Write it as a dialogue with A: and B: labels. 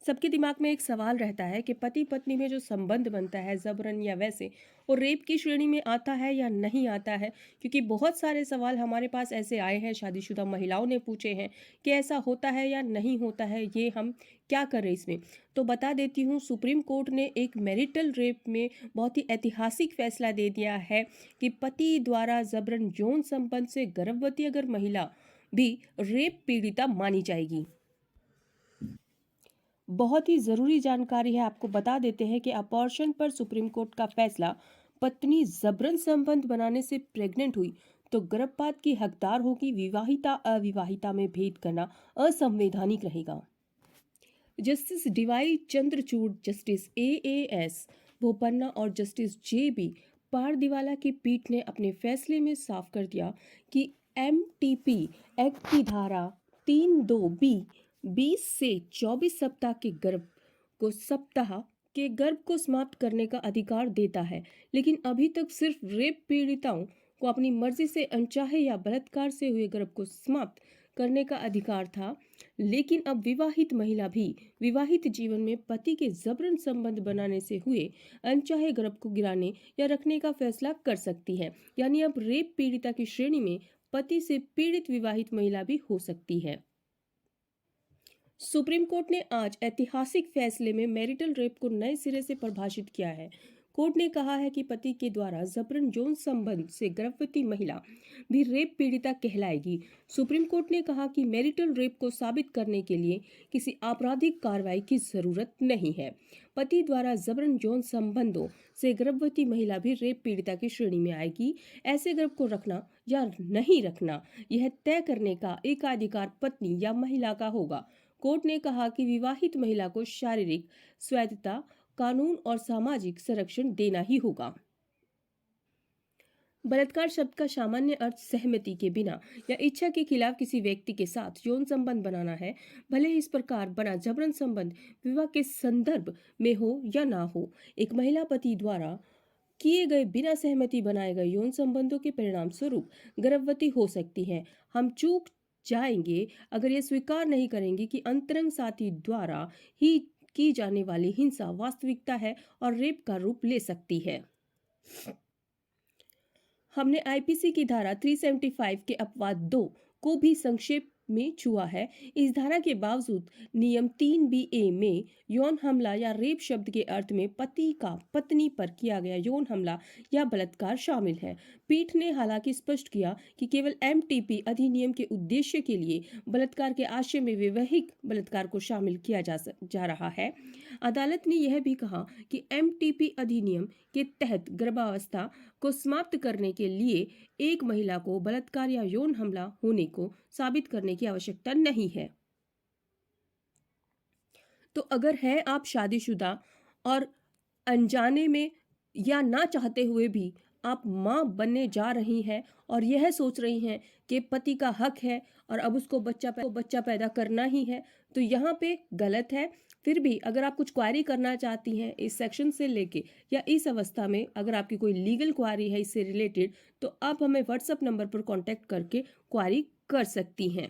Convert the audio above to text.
A: सबके दिमाग में एक सवाल रहता है कि पति पत्नी में जो संबंध बनता है जबरन या वैसे वो रेप की श्रेणी में आता है या नहीं आता है। क्योंकि बहुत सारे सवाल हमारे पास ऐसे आए हैं, शादीशुदा महिलाओं ने पूछे हैं कि ऐसा होता है या नहीं होता है, ये हम क्या करें इसमें। तो बता देती हूँ, सुप्रीम कोर्ट ने एक मैरिटल रेप में बहुत ही ऐतिहासिक फैसला दे दिया है कि पति द्वारा जबरन यौन संबंध से गर्भवती अगर महिला भी रेप पीड़िता मानी जाएगी। बहुत ही ज़रूरी जानकारी है, आपको बता देते हैं कि अपॉर्शन पर सुप्रीम कोर्ट का फैसला। पत्नी जबरन संबंध बनाने से प्रेग्नेंट हुई तो गर्भपात की हकदार होगी। विवाहिता अविवाहिता में भेद करना असंवैधानिक रहेगा। Justice DY Chandrachud, justice AS Bopanna और जस्टिस जेबी पारदीवाला की पीठ ने अपने फैसले में साफ कर दिया कि एमटीपी एक्ट की धारा 3(2)(b) 20 से 24 सप्ताह के गर्भ को समाप्त करने का अधिकार देता है। लेकिन अभी तक सिर्फ रेप पीड़िताओं को अपनी मर्जी से अनचाहे या बलात्कार से हुए गर्भ को समाप्त करने का अधिकार था। लेकिन अब विवाहित महिला भी विवाहित जीवन में पति के जबरन संबंध बनाने से हुए अनचाहे गर्भ को गिराने या रखने का फैसला कर सकती है। यानी अब रेप पीड़िता की श्रेणी में पति से पीड़ित विवाहित महिला भी हो सकती है। सुप्रीम कोर्ट ने आज ऐतिहासिक फैसले में मैरिटल रेप को नए सिरे से परिभाषित किया है। कोर्ट ने कहा है कि पति के द्वारा जबरन यौन संबंध से गर्भवती महिला भी रेप पीड़िता कहलाएगी। सुप्रीम कोर्ट ने कहा कि मैरिटल रेप को साबित करने के लिए किसी आपराधिक कार्रवाई की जरूरत नहीं है। पति द्वारा जबरन यौन संबंधों से गर्भवती महिला भी रेप पीड़िता की श्रेणी में आएगी। ऐसे गर्भ को रखना या नहीं रखना, यह तय करने का एकाधिकार पत्नी या महिला का होगा। कोर्ट ने कहा कि विवाहित महिला को शारीरिक स्वायत्तता, कानून और सामाजिक संरक्षण देना ही होगा। बलात्कार शब्द का सामान्य अर्थ सहमति के बिना या इच्छा के खिलाफ किसी व्यक्ति के साथ यौन संबंध बनाना है, भले ही इस प्रकार बना जबरन संबंध विवाह के संदर्भ में हो या ना हो। एक महिला पति द्वारा किए गए बिना सहमति बनाए गए यौन संबंधों के परिणाम स्वरूप गर्भवती हो सकती है। हम चूक जाएंगे अगर यह स्वीकार नहीं करेंगे कि अंतरंग साथी द्वारा ही की जाने वाली हिंसा वास्तविकता है और रेप का रूप ले सकती है। हमने आईपीसी की धारा 375 के अपवाद 2 को भी संक्षेप में छुआ है। इस धारा के बावजूद नियम 3(b)(a) में यौन हमला या रेप शब्द के अर्थ में पति का पत्नी पर किया गया यौन हमला या बलात्कार शामिल है। पीठ ने हालांकि स्पष्ट किया कि केवल एमटीपी अधिनियम के उद्देश्य के लिए बलात्कार के आशय में वैवाहिक बलात्कार को शामिल किया जा रहा है। अदालत ने यह भी कहा कि एमटीपी अधिनियम के तहत गर्भावस्था को समाप्त करने के लिए एक महिला को बलात्कार या यौन हमला होने को साबित करने की आवश्यकता नहीं है। तो अगर है आप शादीशुदा और अनजाने में या ना चाहते हुए भी आप मां बनने जा रही हैं और यह सोच रही हैं कि पति का हक है और अब उसको बच्चा पैदा करना ही है, तो यहाँ पे गलत है। फिर भी अगर आप कुछ क्वारी करना चाहती हैं इस सेक्शन से लेके या इस अवस्था में, अगर आपकी कोई लीगल क्वारी है इससे रिलेटेड, तो आप हमें व्हाट्सएप नंबर पर कांटेक्ट करके क्वारी कर सकती हैं।